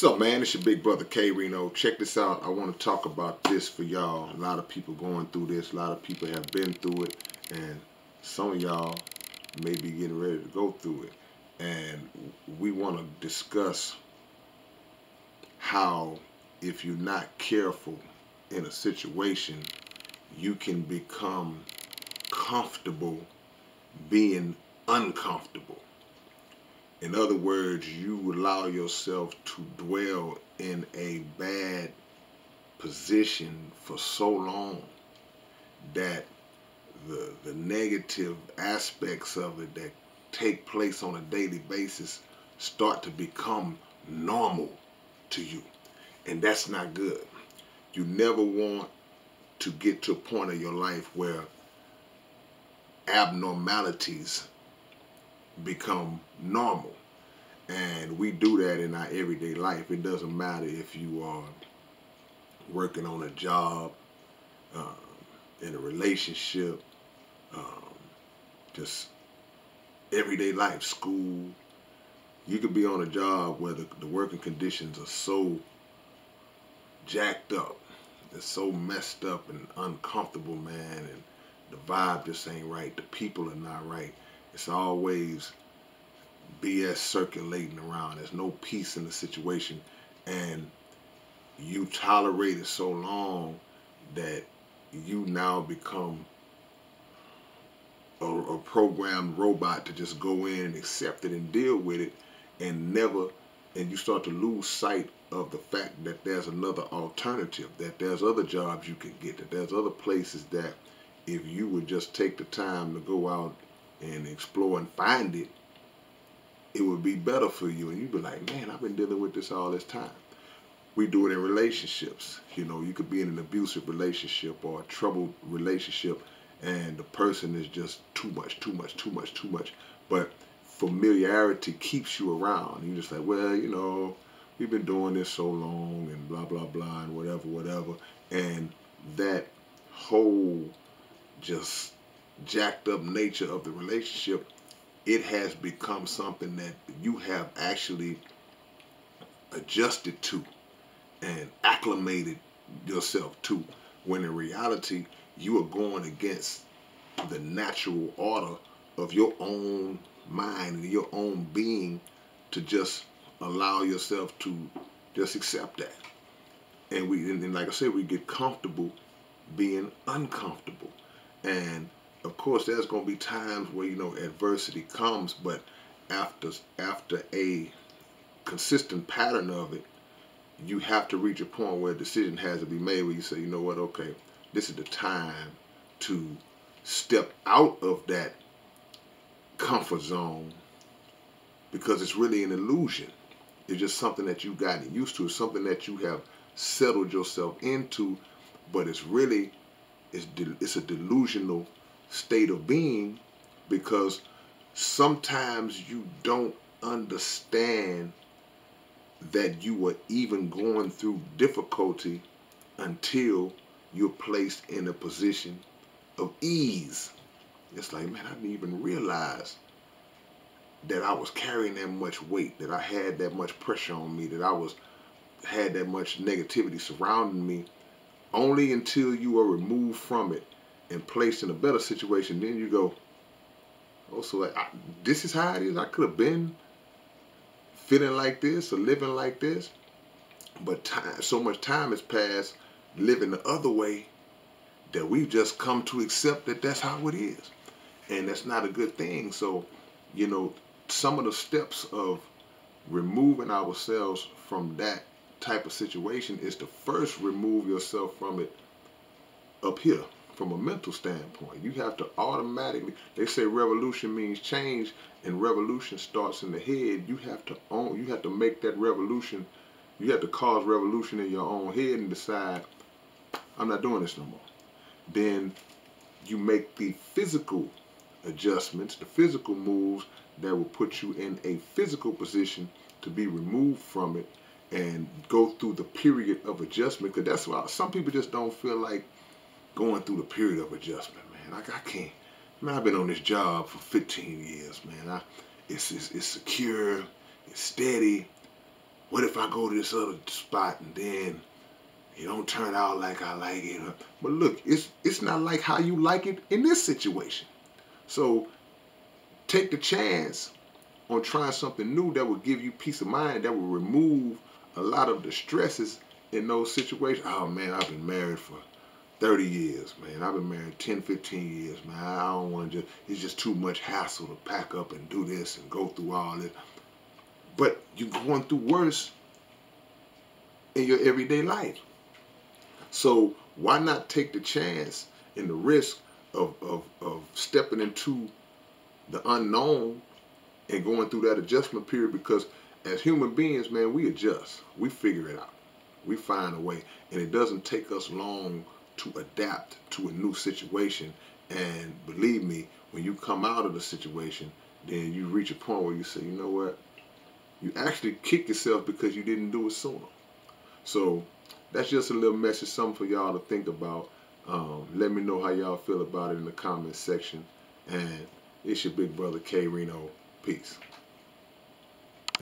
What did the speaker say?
What's up, man? It's your big brother K-Rino. Check this out. I want to talk about this for y'all. A lot of people going through this. A lot of people have been through it. And some of y'all may be getting ready to go through it. And we want to discuss how, if you're not careful in a situation, you can become comfortable being uncomfortable. In other words, you allow yourself to dwell in a bad position for so long that the negative aspects of it that take place on a daily basis start to become normal to you. And that's not good. You never want to get to a point of your life where abnormalities become normal. And we do that in our everyday life. It doesn't matter if you are working on a job, in a relationship, just everyday life, school. You could be on a job where the working conditions are so jacked up, it's so messed up and uncomfortable, man, and the vibe just ain't right, the people are not right. It's always BS circulating around. There's no peace in the situation, and you tolerate it so long that you now become a programmed robot to just go in and accept it and deal with it, and you start to lose sight of the fact that there's another alternative, that there's other jobs you can get, that there's other places that if you would just take the time to go out and explore and find it, it would be better for you. And you'd be like, man, I've been dealing with this all this time. We do it in relationships. You know, you could be in an abusive relationship or a troubled relationship, and the person is just too much. But familiarity keeps you around. You're just like, well, you know, we've been doing this so long and blah, blah, blah, and whatever. And that whole just jacked up nature of the relationship, it has become something that you have actually adjusted to and acclimated yourself to, when in reality you are going against the natural order of your own mind and your own being to just allow yourself to just accept that. And like I said, we get comfortable being uncomfortable. And of course, there's going to be times where, you know, adversity comes, but after a consistent pattern of it, you have to reach a point where a decision has to be made where you say, you know what, okay, this is the time to step out of that comfort zone, because it's really an illusion. It's just something that you've gotten used to. It's something that you have settled yourself into, but it's really, it's a delusional state of being, because sometimes you don't understand that you were even going through difficulty until you're placed in a position of ease. It's like, man, I didn't even realize that I was carrying that much weight, that I had that much pressure on me, that I had that much negativity surrounding me, only until you are removed from it and placed in a better situation. Then you go, oh, so this is how it is. I could have been feeling like this or living like this, but so much time has passed living the other way that we've just come to accept that that's how it is, and that's not a good thing. So, you know, some of the steps of removing ourselves from that type of situation is to first remove yourself from it up here. From a mental standpoint, you have to automatically, they say revolution means change, and revolution starts in the head. You have to make that revolution, you have to cause revolution in your own head and decide, I'm not doing this no more. Then you make the physical adjustments, the physical moves that will put you in a physical position to be removed from it and go through the period of adjustment. Because that's why some people just don't feel like going through the period of adjustment, man. I can't. Man, I've been on this job for 15 years, man. It's secure, it's steady. what if I go to this other spot and then it don't turn out like I like it? But look, it's not like how you like it in this situation. So take the chance on trying something new that will give you peace of mind, that will remove a lot of the stresses in those situations. Oh man, I've been married for 30 years, man. I've been married 10, 15 years, man. I don't want to it's just too much hassle to pack up and do this and go through all this. But you're going through worse in your everyday life. So why not take the chance and the risk of stepping into the unknown and going through that adjustment period? Because as human beings, man, we adjust. We figure it out. We find a way. And it doesn't take us long to adapt to a new situation. And believe me, when you come out of the situation, then you reach a point where you say, you know what? You actually kick yourself because you didn't do it sooner. So that's just a little message, something for y'all to think about. Let me know how y'all feel about it in the comment section. And it's your big brother K-Rino. Peace.